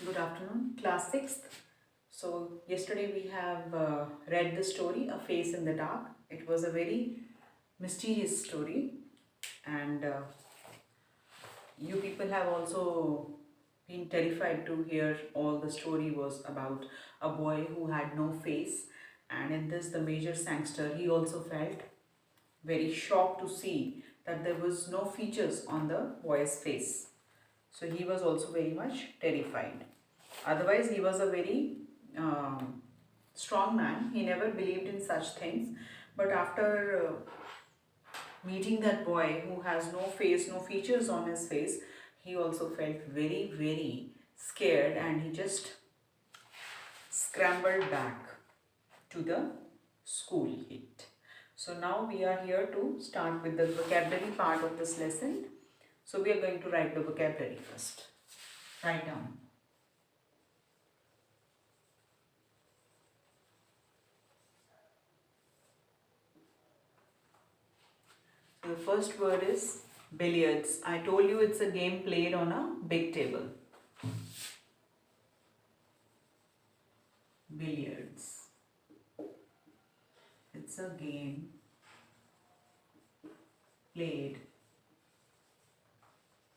Good afternoon, class 6th. So, yesterday we have read the story A Face in the Dark. It was a very mysterious story, and you people have also been terrified to hear all the story was about a boy who had no face. And in this, the major sangster, he also felt very shocked to see that there was no features on the boy's face. So he was also very much terrified. Otherwise, he was a very strong man. He never believed in such things. But after meeting that boy who has no face, no features on his face, he also felt very, very scared, and he just scrambled back to the school gate. So now we are here to start with the vocabulary part of this lesson. So we are going to write the vocabulary first. Write down. So the first word is billiards. I told you it's a game played on a big table. Billiards. It's a game played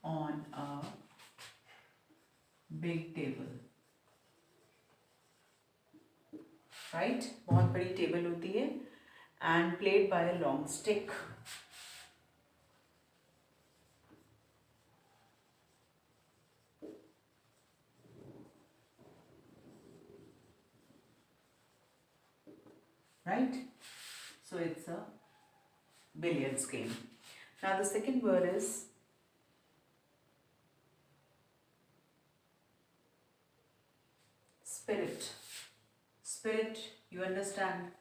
on a big table. Right? बहुत बड़ी table होती है and played by a long stick. Right? So it's a billiards game. Now the second word is spirit. Spirit, you understand?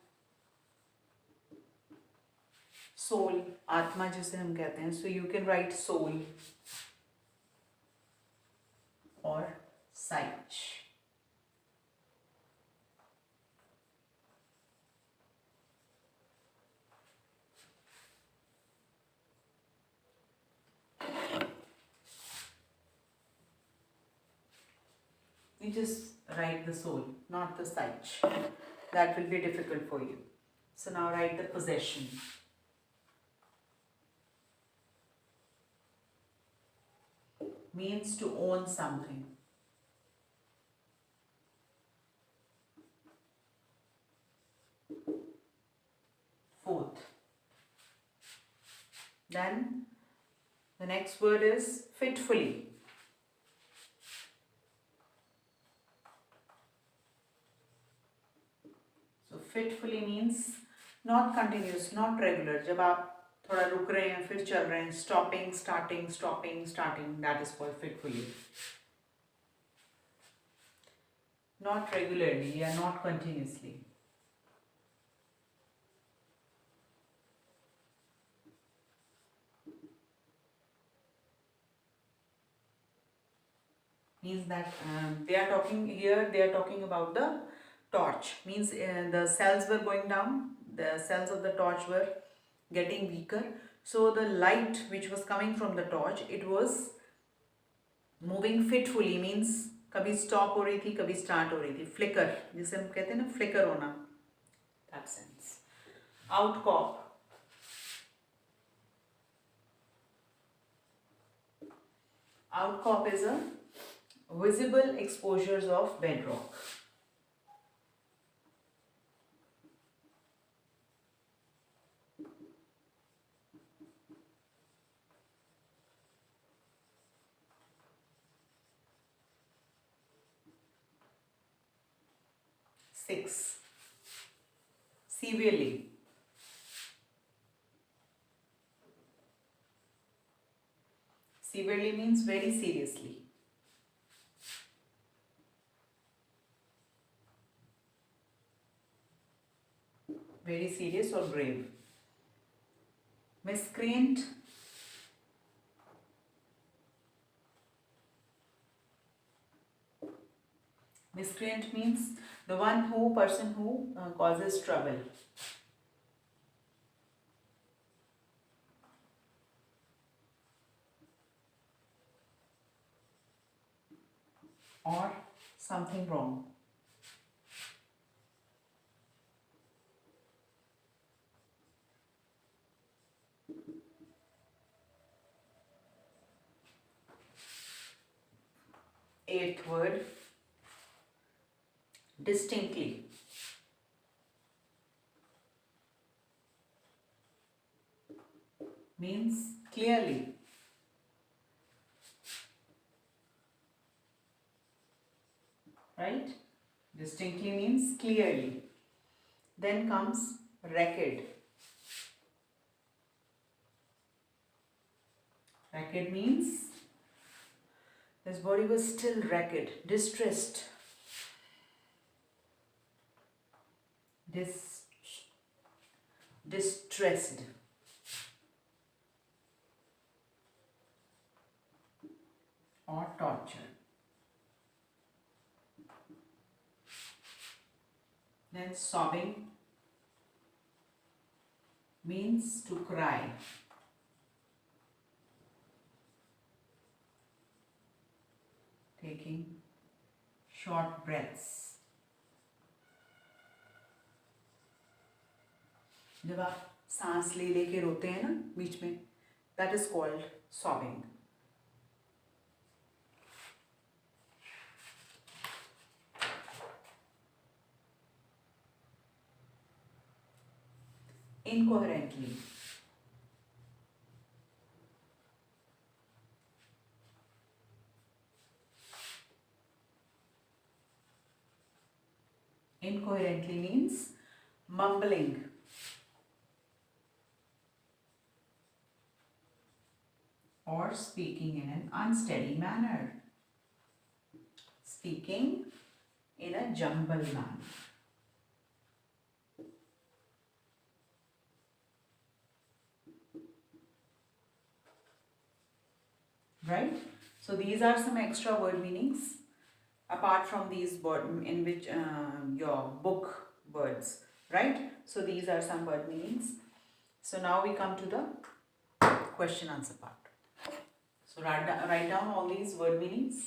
Soul, आत्मा जिसे हम कहते हैं. So you can write soul or psyche. You just write the soul, not the psyche. That will be difficult for you. So now write the possession. Means to own something. Fourth. Then the next word is fitfully. So fitfully means not continuous, not regular. जब आप थोड़ा रुक रहे हैं फिर चल रहे हैं, stopping, starting, stopping, starting, that is called fitfully. Not regularly, yeah, not continuously. Means that they are talking about the torch. Means the cells were going down, the cells of the torch were getting weaker, so the light which was coming from the torch, it was moving fitfully. Means कभी stop हो रही थी, कभी start हो रही थी. Flicker, जिसे हम कहते हैं ना flicker होना, that sense. Outcrop. Outcrop is a visible exposures of bedrock. Six. Severely. Severely means very seriously. Very serious or grave. Miscreant. Miscreant means the person who causes trouble. or something wrong. Eighth word, distinctly. Means clearly. Right? Distinctly means clearly. Then comes ragged. Ragged means his body was still ragged, distressed. Distressed. Or tortured. Then sobbing means to cry. Taking short breaths. जब आप सांस ले लेके रोते हैं ना बीच में, that is called sobbing. Incoherently. Incoherently means mumbling. Or speaking in an unsteady manner. Speaking in a jumble manner. Right? So these are some extra word meanings apart from these word in which your book words. Right? So these are some word meanings. So now we come to the question answer part. So write down all these word meanings.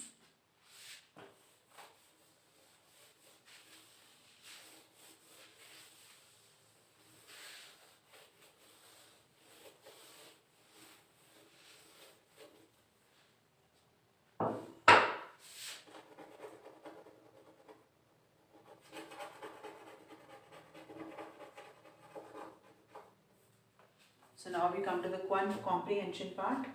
So now we come to the comprehension part.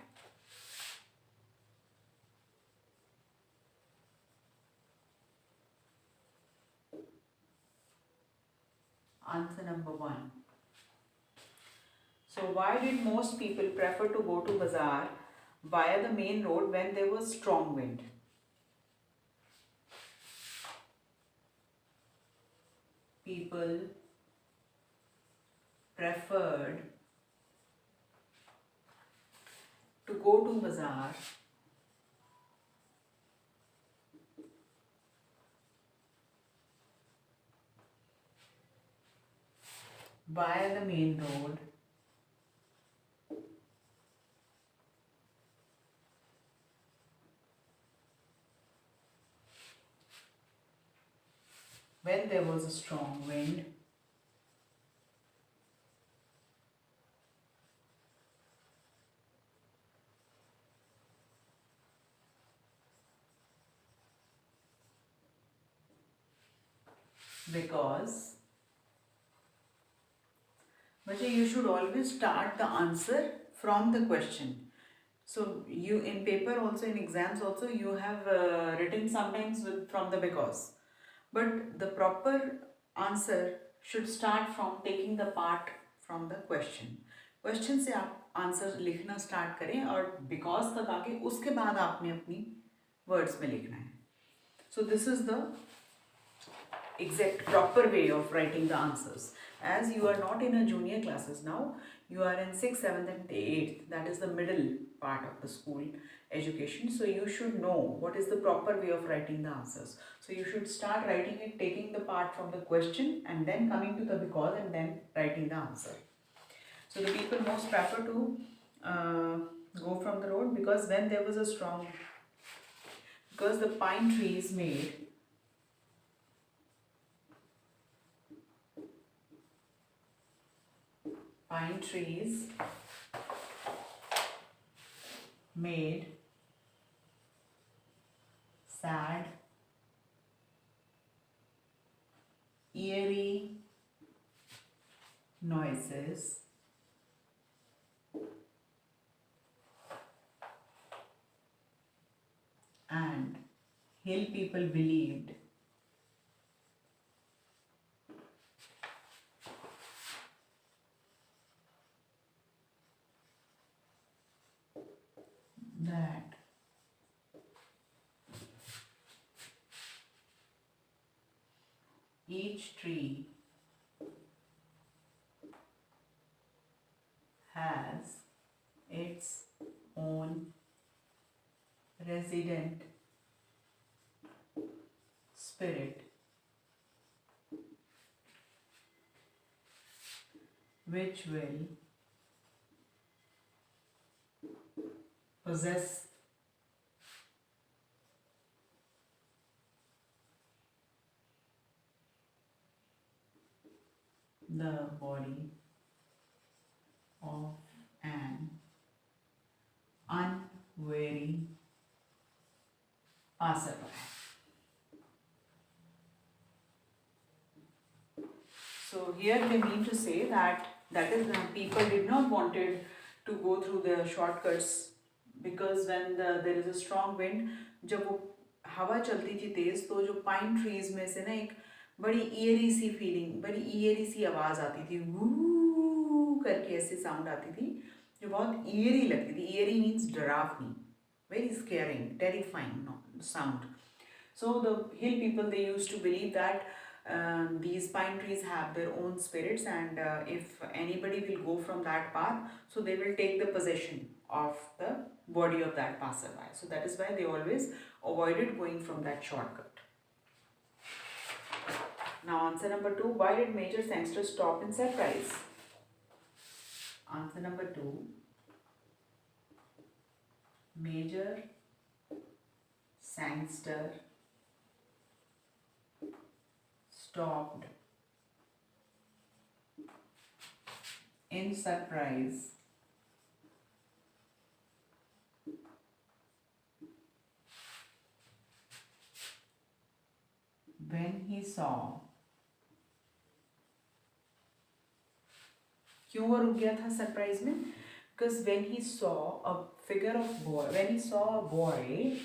Answer number 1. So why did most people prefer to go to bazaar via the main road when there was strong wind? People preferred to go to bazaar via the main road when there was a strong wind because but you should always start the answer from the question. So you in paper also, in exams also, you have written sometimes from the because. But the proper answer should start from taking the part from the question. Question से आप answer लिखना start करें और because तक आके उसके बाद आपने अपनी वर्ड्स में लिखना है. So this is the exact proper way of writing the answers. As you are not in a junior classes now, you are in 6th, 7th and 8th, that is the middle part of the school education. So you should know what is the proper way of writing the answers. So you should start writing it, taking the part from the question and then coming to the because and then writing the answer. So the people most prefer to go from the road because when there was a strong because the pine trees pine trees made sad, eerie noises and hill people believed that each tree has its own resident spirit which will possess the body of an unwary passerby. So here they mean to say that is people did not wanted to go through the shortcuts because when there is a strong wind, जब वो हवा चलती थी तेज तो जो pine trees में से ना एक बड़ी ईयरी सी फीलिंग, बड़ी ईयरी सी आवाज़ आती थी, वू करके ऐसी साउंड आती थी जो बहुत ईयरी लगती थी. ईयरी मीन्स डरावनी, very scaring, terrifying sound. So the hill people, they used to believe that these pine trees have their own spirits, and if anybody will go from that path, so they will take the possession of the body of that passerby. So that is why they always avoided going from that shortcut. Now answer number 2. Why did Major Sangster stop in surprise? Answer number 2. Major Sangster stopped in surprise when he saw. क्यों वो रुक गया था surprise में? Because when he saw a figure of boy, when he saw a boy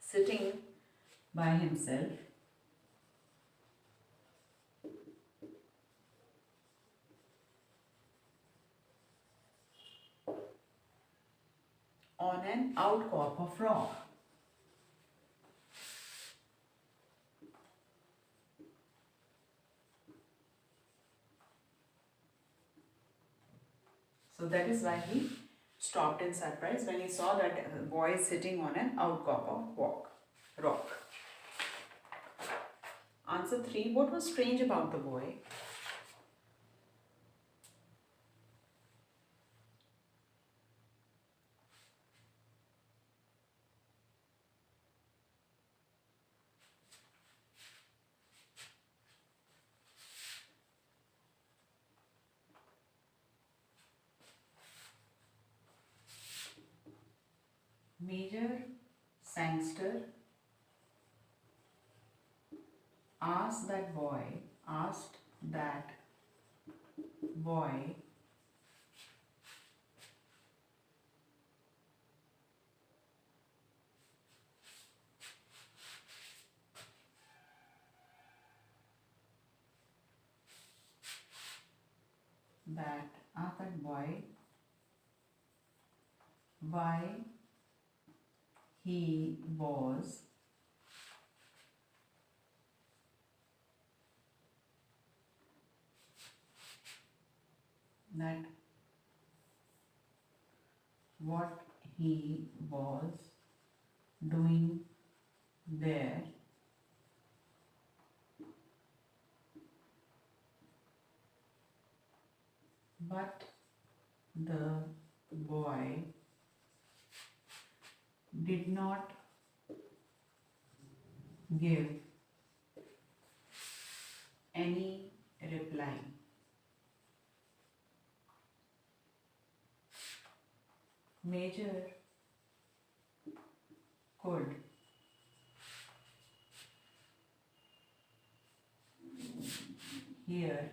sitting by himself on an outcrop of rock. So that is why he stopped in surprise when he saw that boy sitting on an outcrop of rock. Answer 3. What was strange about the boy? Major Sangster asked that boy why he was that what he was doing there but The boy did not give any reply. Major could hear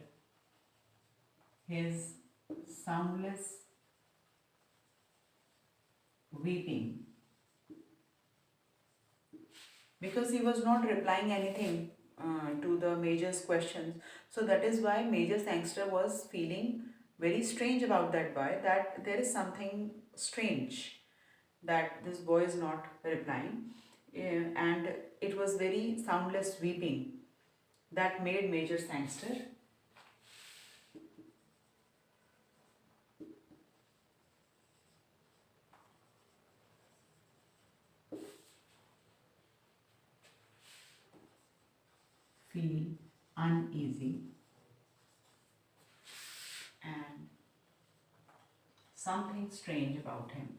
his soundless weeping because he was not replying anything to the Major's questions. So that is why Major Sangster was feeling very strange about that boy, that there is something strange that this boy is not replying. And it was very soundless weeping that made Major Sangster feel uneasy and something strange about him.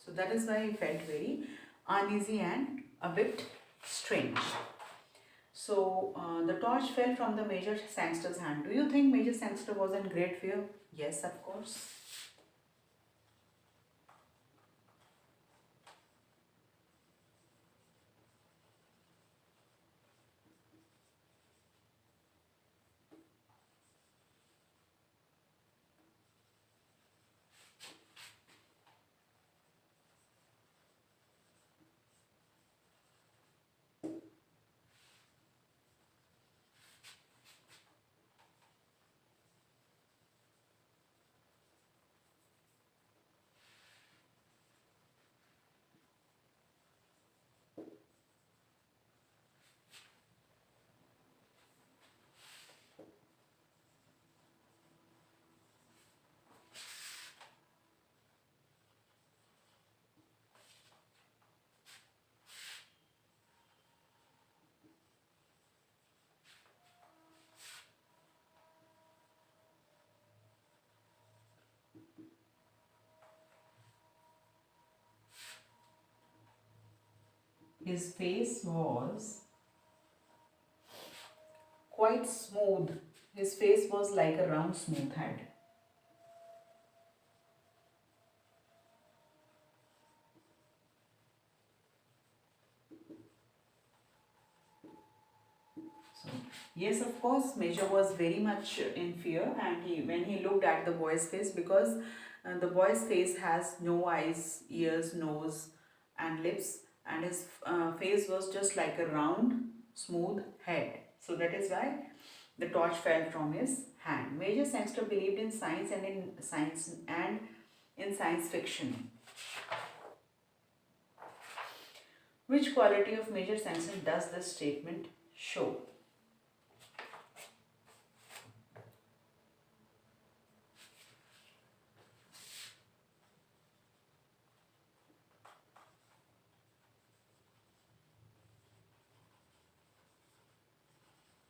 So that is why he felt very uneasy and a bit strange. So the torch fell from the Major Sangster's hand. Do you think Major Sangster was in great fear? Yes, of course. His face was quite smooth. His face was like a round, smooth head. So, yes, of course, Major was very much in fear, and when he looked at the boy's face, because the boy's face has no eyes, ears, nose, and lips, and his face was just like a round, smooth head. So that is why the torch fell from his hand. Major Sangster believed in science and in science fiction. Which quality of Major Sangster does this statement show?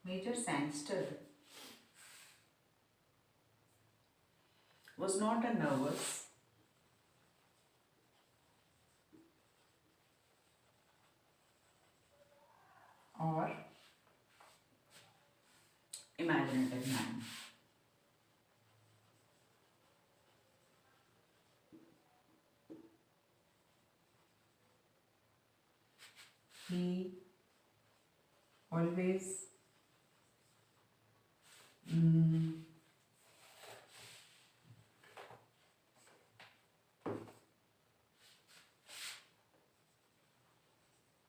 Major Sangster was not a nervous or imaginative man. He always mm,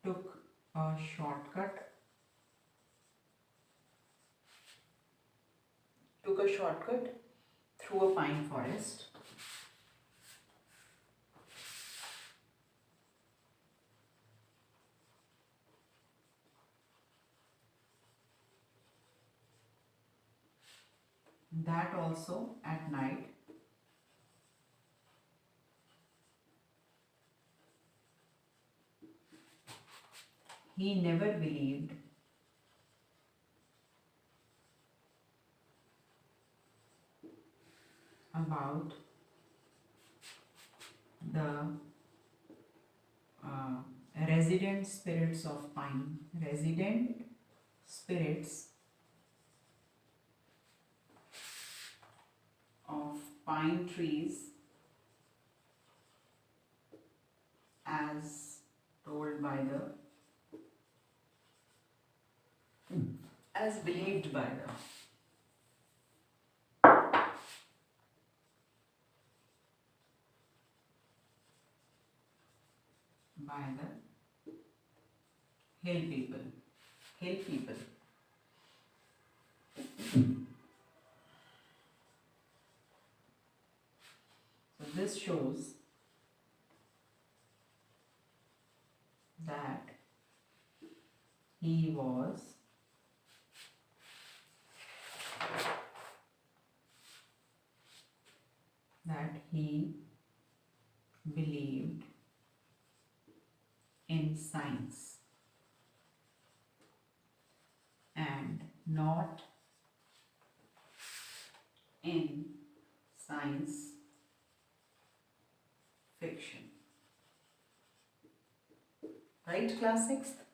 took a shortcut, through a pine forest. That also at night. he never believed about the uh, resident spirits of pine. Resident spirits of pine trees as told by the as believed by the hill people. So this shows that he was that he believed in science and not in science fiction. Right, class 6th?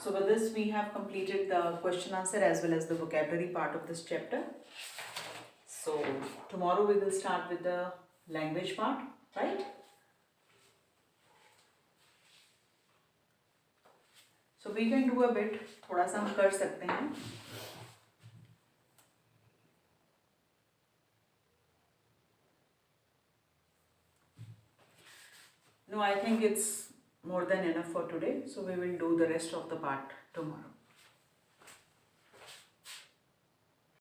So with this we have completed the question answer as well as the vocabulary part of this chapter. So tomorrow we will start with the language part, right? So we can do a bit, थोड़ा सा हम कर सकते हैं. No, I think it's more than enough for today. So we will do the rest of the part tomorrow.